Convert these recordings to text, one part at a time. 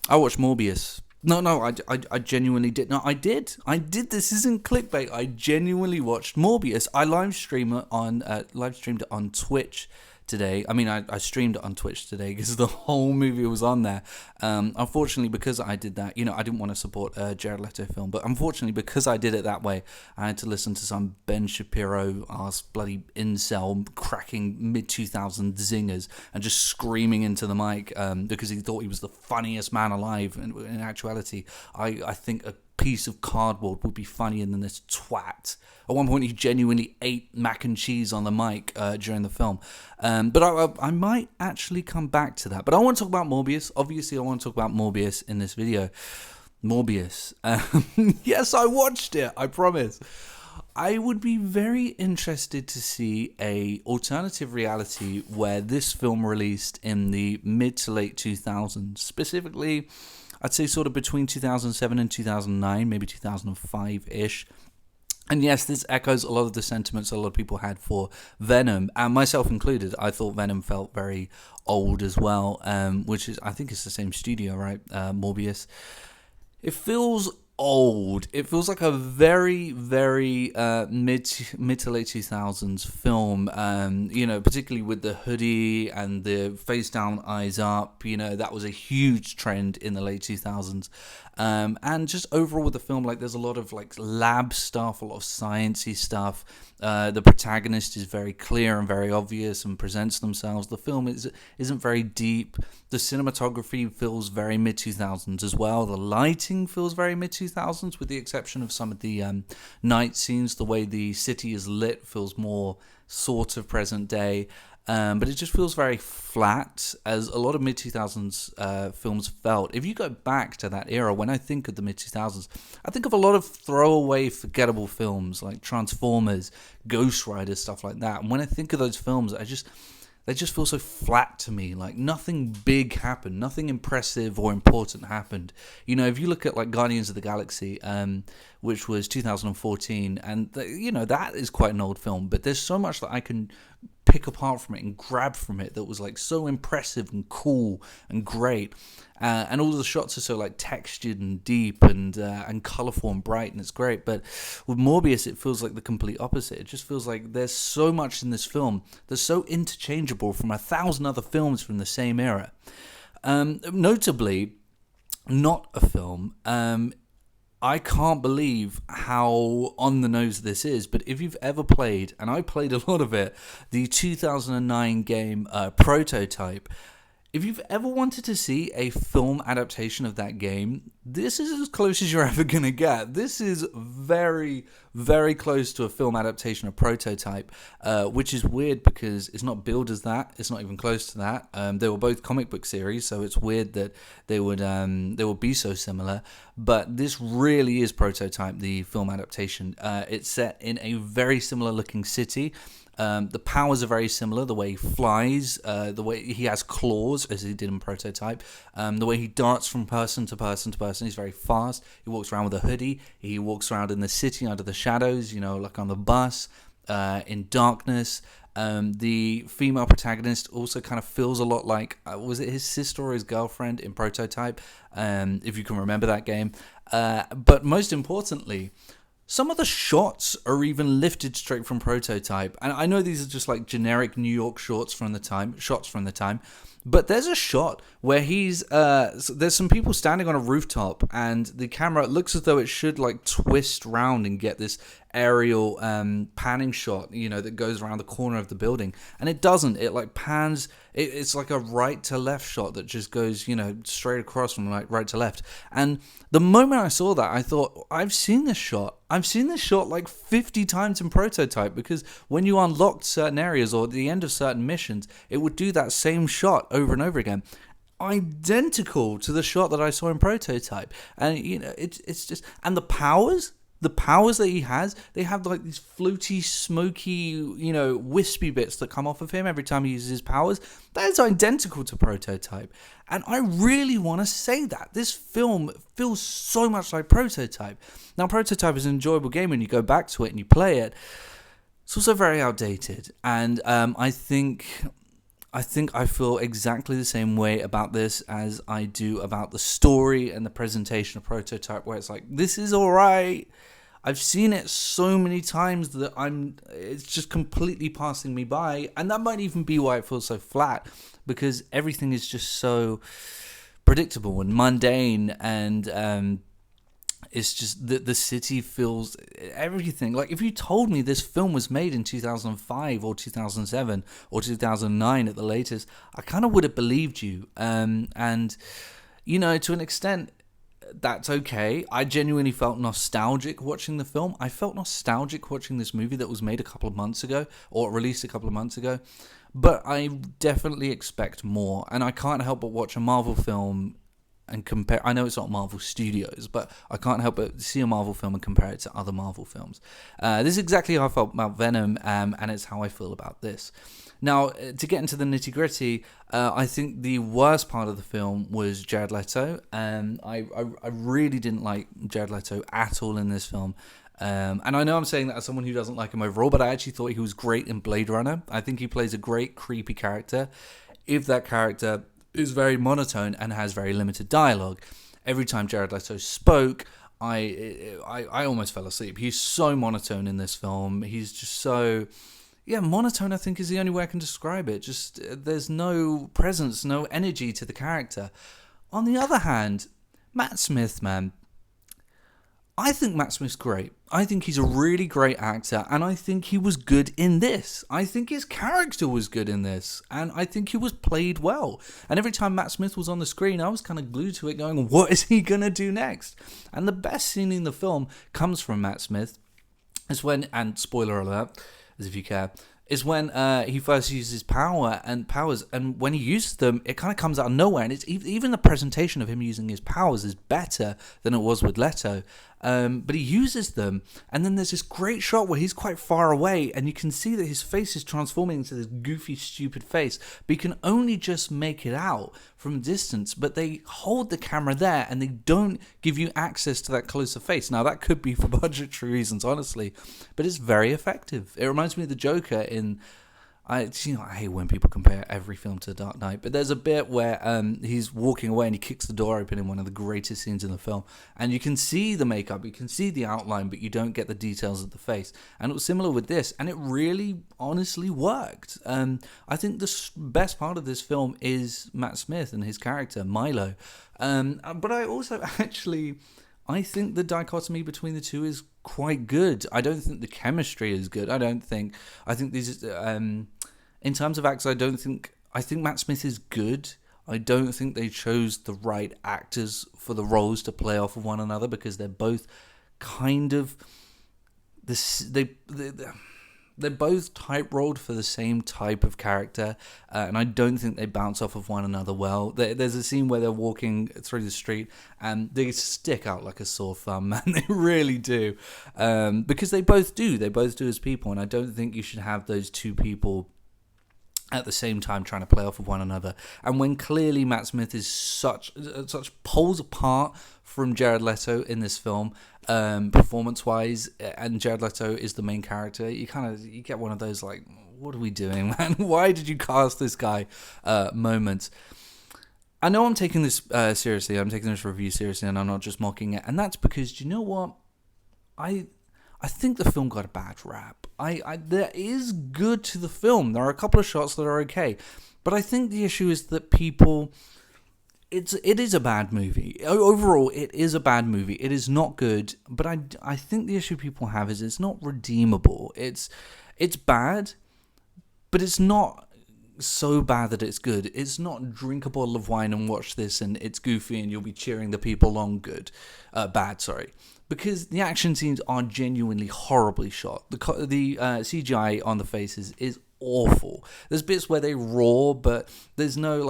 I watched Morbius. No, I genuinely did. No, I did. I did. This isn't clickbait. I genuinely watched Morbius. I live streamed it on Twitch today. I mean, I streamed it on Twitch today because the whole movie was on there. Unfortunately, because I did that, I didn't want to support a Jared Leto film, but unfortunately, because I did it that way, I had to listen to some Ben Shapiro ass bloody incel cracking mid 2000s zingers and just screaming into the mic because he thought he was the funniest man alive. And in actuality, I think a piece of cardboard would be funnier than this twat. At one point, he genuinely ate mac and cheese on the mic during the film. But I might actually come back to that. But I want to talk about Morbius. Obviously, I want to talk about Morbius in this video. Morbius. Yes, I watched it. I promise. I would be very interested to see a alternative reality where this film released in the mid to late 2000s, specifically, I'd say sort of between 2007 and 2009, maybe 2005-ish. And yes, this echoes a lot of the sentiments a lot of people had for Venom, and myself included. I thought Venom felt very old as well, which is, I think it's the same studio, right? Morbius. It feels old. It feels like a very, very mid to late 2000s film. Particularly with the hoodie and the face down, eyes up. That was a huge trend in the late 2000s. And just overall with the film, like there's a lot of like lab stuff, a lot of sciencey stuff. The protagonist is very clear and very obvious and presents themselves. The film isn't very deep. The cinematography feels very mid 2000s as well. The lighting feels very mid 2000s, with the exception of some of the night scenes. The way the city is lit feels more sort of present day. But it just feels very flat, as a lot of mid-2000s films felt. If you go back to that era, when I think of the mid-2000s, I think of a lot of throwaway, forgettable films like Transformers, Ghost Rider, stuff like that. And when I think of those films, they just feel so flat to me. Like nothing big happened, nothing impressive or important happened. If you look at like Guardians of the Galaxy, which was 2014, and that is quite an old film, but there's so much that I can pick apart from it and grab from it that was like so impressive and cool and great, and all the shots are so like textured and deep and colorful and bright, and it's great. But with Morbius, it feels like the complete opposite. It just feels like there's so much in this film that's so interchangeable from 1,000 other films from the same era. Notably, not a film. I can't believe how on the nose this is, but if you've ever played, and I played a lot of it, the 2009 game Prototype, if you've ever wanted to see a film adaptation of that game, this is as close as you're ever going to get. This is very, very close to a film adaptation of Prototype, which is weird because it's not billed as that. It's not even close to that. They were both comic book series, so it's weird that they would be so similar. But this really is Prototype, the film adaptation. It's set in a very similar looking city. The powers are very similar. The way he flies, the way he has claws, as he did in Prototype, the way he darts from person to person to person. He's very fast. He walks around with a hoodie. He walks around in the city under the shadows, like on the bus, in darkness. The female protagonist also kind of feels a lot like, was it his sister or his girlfriend in Prototype, if you can remember that game. But most importantly, some of the shots are even lifted straight from Prototype. And I know these are just like generic New York shots from the time. But there's a shot where there's some people standing on a rooftop, and the camera looks as though it should like twist round and get this aerial panning shot, that goes around the corner of the building. And it doesn't. It like pans. It's like a right to left shot that just goes, straight across from right to left. And the moment I saw that, I thought, I've seen this shot. I've seen this shot like 50 times in Prototype, because when you unlocked certain areas or at the end of certain missions, it would do that same shot over and over again. Identical to the shot that I saw in Prototype. And, it's just... And the powers that he has, they have like these floaty, smoky, wispy bits that come off of him every time he uses his powers. That is identical to Prototype. And I really want to say that. This film feels so much like Prototype. Now, Prototype is an enjoyable game when you go back to it and you play it. It's also very outdated. And I think I think I feel exactly the same way about this as I do about the story and the presentation of Prototype, where it's like, this is alright. I've seen it so many times that it's just completely passing me by. And that might even be why it feels so flat, because everything is just so predictable and mundane, and it's just that the city feels everything. Like, if you told me this film was made in 2005 or 2007 or 2009 at the latest, I kind of would have believed you. And, to an extent, that's okay. I genuinely felt nostalgic watching the film. I felt nostalgic watching this movie that was made a couple of months ago, or released a couple of months ago. But I definitely expect more. And I can't help but watch a Marvel film and compare. I know it's not Marvel Studios, but I can't help but see a Marvel film and compare it to other Marvel films. This is exactly how I felt about Venom, and it's how I feel about this. Now, to get into the nitty gritty, I think the worst part of the film was Jared Leto. I really didn't like Jared Leto at all in this film. And I know I'm saying that as someone who doesn't like him overall, but I actually thought he was great in Blade Runner. I think he plays a great creepy character. If that character is very monotone and has very limited dialogue. Every time Jared Leto spoke, I almost fell asleep. He's so monotone in this film. He's just so... Yeah, monotone, I think, is the only way I can describe it. Just, there's no presence, no energy to the character. On the other hand, Matt Smith, man, I think Matt Smith's great. I think he's a really great actor, and I think he was good in this. I think his character was good in this, and I think he was played well. And every time Matt Smith was on the screen, I was kind of glued to it going, what is he going to do next? And the best scene in the film comes from Matt Smith. Is when, and spoiler alert, as if you care, is when he first uses powers, and when he uses them, it kind of comes out of nowhere, and it's even the presentation of him using his powers is better than it was with Leto. But he uses them, and then there's this great shot where he's quite far away, and you can see that his face is transforming into this goofy, stupid face, but you can only just make it out from a distance. But they hold the camera there, and they don't give you access to that closer face. Now, that could be for budgetary reasons, honestly, but it's very effective. It reminds me of the Joker in... I hate when people compare every film to Dark Knight, but there's a bit where he's walking away and he kicks the door open in one of the greatest scenes in the film, and you can see the makeup, you can see the outline, but you don't get the details of the face. And it was similar with this, and it really honestly worked. I think the best part of this film is Matt Smith and his character, Milo. But I also I think the dichotomy between the two is quite good. I don't think the chemistry is good. I think these... in terms of acts, I think Matt Smith is good. I don't think they chose the right actors for the roles to play off of one another, because they're both kind of... They're both type-rolled for the same type of character, and I don't think they bounce off of one another well. There's a scene where they're walking through the street, and they stick out like a sore thumb, man. They really do, because they both do. They both do as people, and I don't think you should have those two people at the same time trying to play off of one another. And when clearly Matt Smith is such poles apart from Jared Leto in this film, performance-wise, and Jared Leto is the main character, you get one of those like, what are we doing, man? Why did you cast this guy moments? I know I'm taking this seriously. I'm taking this review seriously, and I'm not just mocking it. And that's because, do you know what? I think the film got a bad rap. There is good to the film. There are a couple of shots that are okay. But I think the issue is that people... It is a bad movie. Overall, it is a bad movie. It is not good. But I think the issue people have is it's not redeemable. It's bad, but it's not so bad that it's good. It's not drink a bottle of wine and watch this and it's goofy and you'll be cheering the people on bad, sorry. Because the action scenes are genuinely horribly shot. The CGI on the faces is awful. There's bits where they roar, but there's no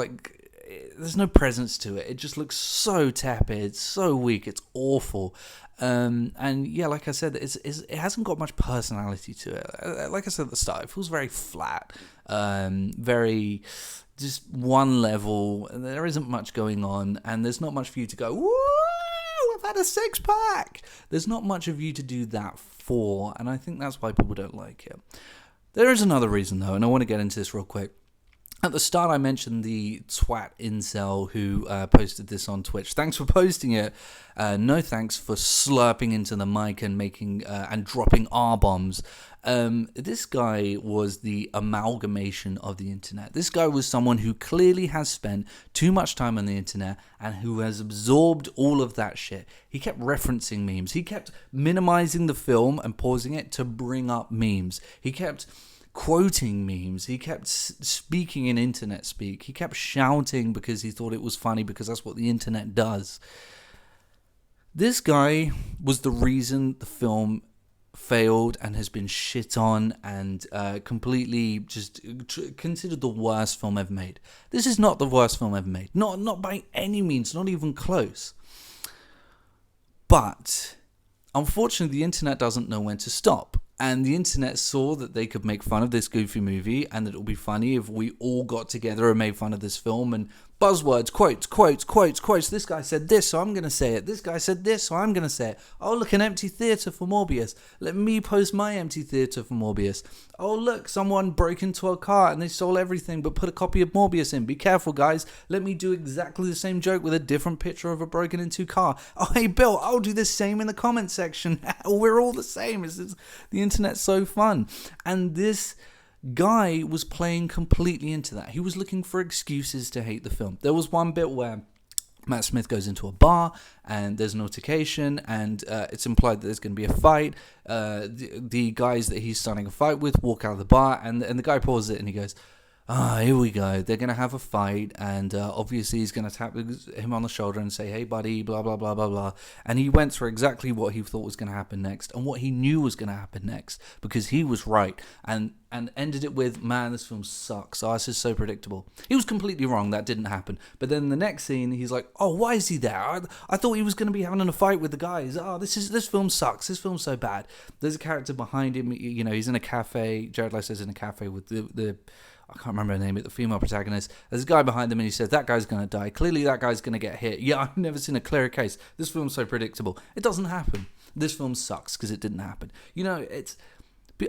presence to it. It just looks so tepid, so weak. It's awful. And yeah, like I said, it hasn't got much personality to it. Like I said at the start, it feels very flat, very just one level. There isn't much going on, and there's not much for you to go, woo, I've had a six-pack. There's not much of you to do that for, and I think that's why people don't like it. There is another reason, though, and I want to get into this real quick. At the start, I mentioned the twat incel who posted this on Twitch. Thanks for posting it. No thanks for slurping into the mic and making and dropping R-bombs. This guy was the amalgamation of the internet. This guy was someone who clearly has spent too much time on the internet and who has absorbed all of that shit. He kept referencing memes. He kept minimizing the film and pausing it to bring up memes. He kept quoting memes. He kept speaking in internet speak. He kept shouting because he thought it was funny, because that's what the internet does. This guy was the reason the film failed and has been shit on and completely just considered the worst film ever made. This is not the worst film ever made. Not by any means, not even close. But unfortunately, the internet doesn't know when to stop. And the internet saw that they could make fun of this goofy movie and that it would be funny if we all got together and made fun of this film. And buzzwords, quotes. This guy said this, so I'm going to say it. This guy said this, so I'm going to say it. Oh, look, an empty theatre for Morbius. Let me post my empty theatre for Morbius. Oh, look, someone broke into a car and they stole everything but put a copy of Morbius in. Be careful, guys. Let me do exactly the same joke with a different picture of a broken into car. Oh, hey, Bill, I'll do the same in the comment section. We're all the same. The internet's so fun. And this guy was playing completely into that. He was looking for excuses to hate the film. There was one bit where Matt Smith goes into a bar and there's an altercation and it's implied that there's going to be a fight. The guys that he's starting a fight with walk out of the bar and the guy pauses it and he goes, here we go. They're going to have a fight, and obviously he's going to tap him on the shoulder and say, hey, buddy, blah, blah, blah, blah, blah. And he went through exactly what he thought was going to happen next and what he knew was going to happen next because he was right, and ended it with, man, this film sucks. Oh, this is so predictable. He was completely wrong. That didn't happen. But then the next scene, he's like, oh, why is he there? I thought he was going to be having a fight with the guys. Oh, this film sucks. This film's so bad. There's a character behind him. You know, he's in a cafe. Jared Leto's in a cafe with the I can't remember her name, but the female protagonist. There's a guy behind them and he says, that guy's going to die. Clearly that guy's going to get hit. Yeah, I've never seen a clearer case. This film's so predictable. It doesn't happen. This film sucks because it didn't happen. You know,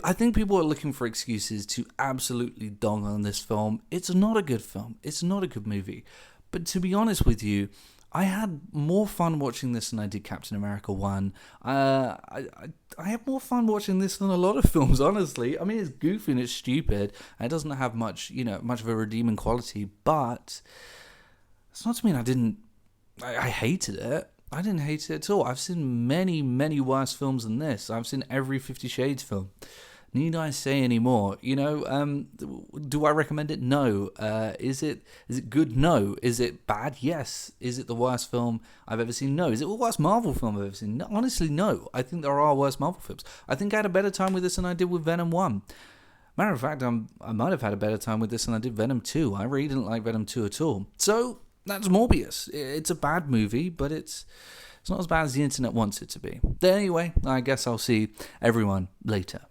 I think people are looking for excuses to absolutely dong on this film. It's not a good film. It's not a good movie. But to be honest with you, I had more fun watching this than I did Captain America 1. I have more fun watching this than a lot of films, honestly. I mean, it's goofy and it's stupid, and it doesn't have much of a redeeming quality, but it's not to mean I hated it. I didn't hate it at all. I've seen many, many worse films than this. I've seen every 50 Shades film. Need I say any more? You know, do I recommend it? No. Is it good? No. Is it bad? Yes. Is it the worst film I've ever seen? No. Is it the worst Marvel film I've ever seen? No, honestly, no. I think there are worse Marvel films. I think I had a better time with this than I did with Venom 1. Matter of fact, I might have had a better time with this than I did Venom 2. I really didn't like Venom 2 at all. So, that's Morbius. It's a bad movie, but it's not as bad as the internet wants it to be. But anyway, I guess I'll see everyone later.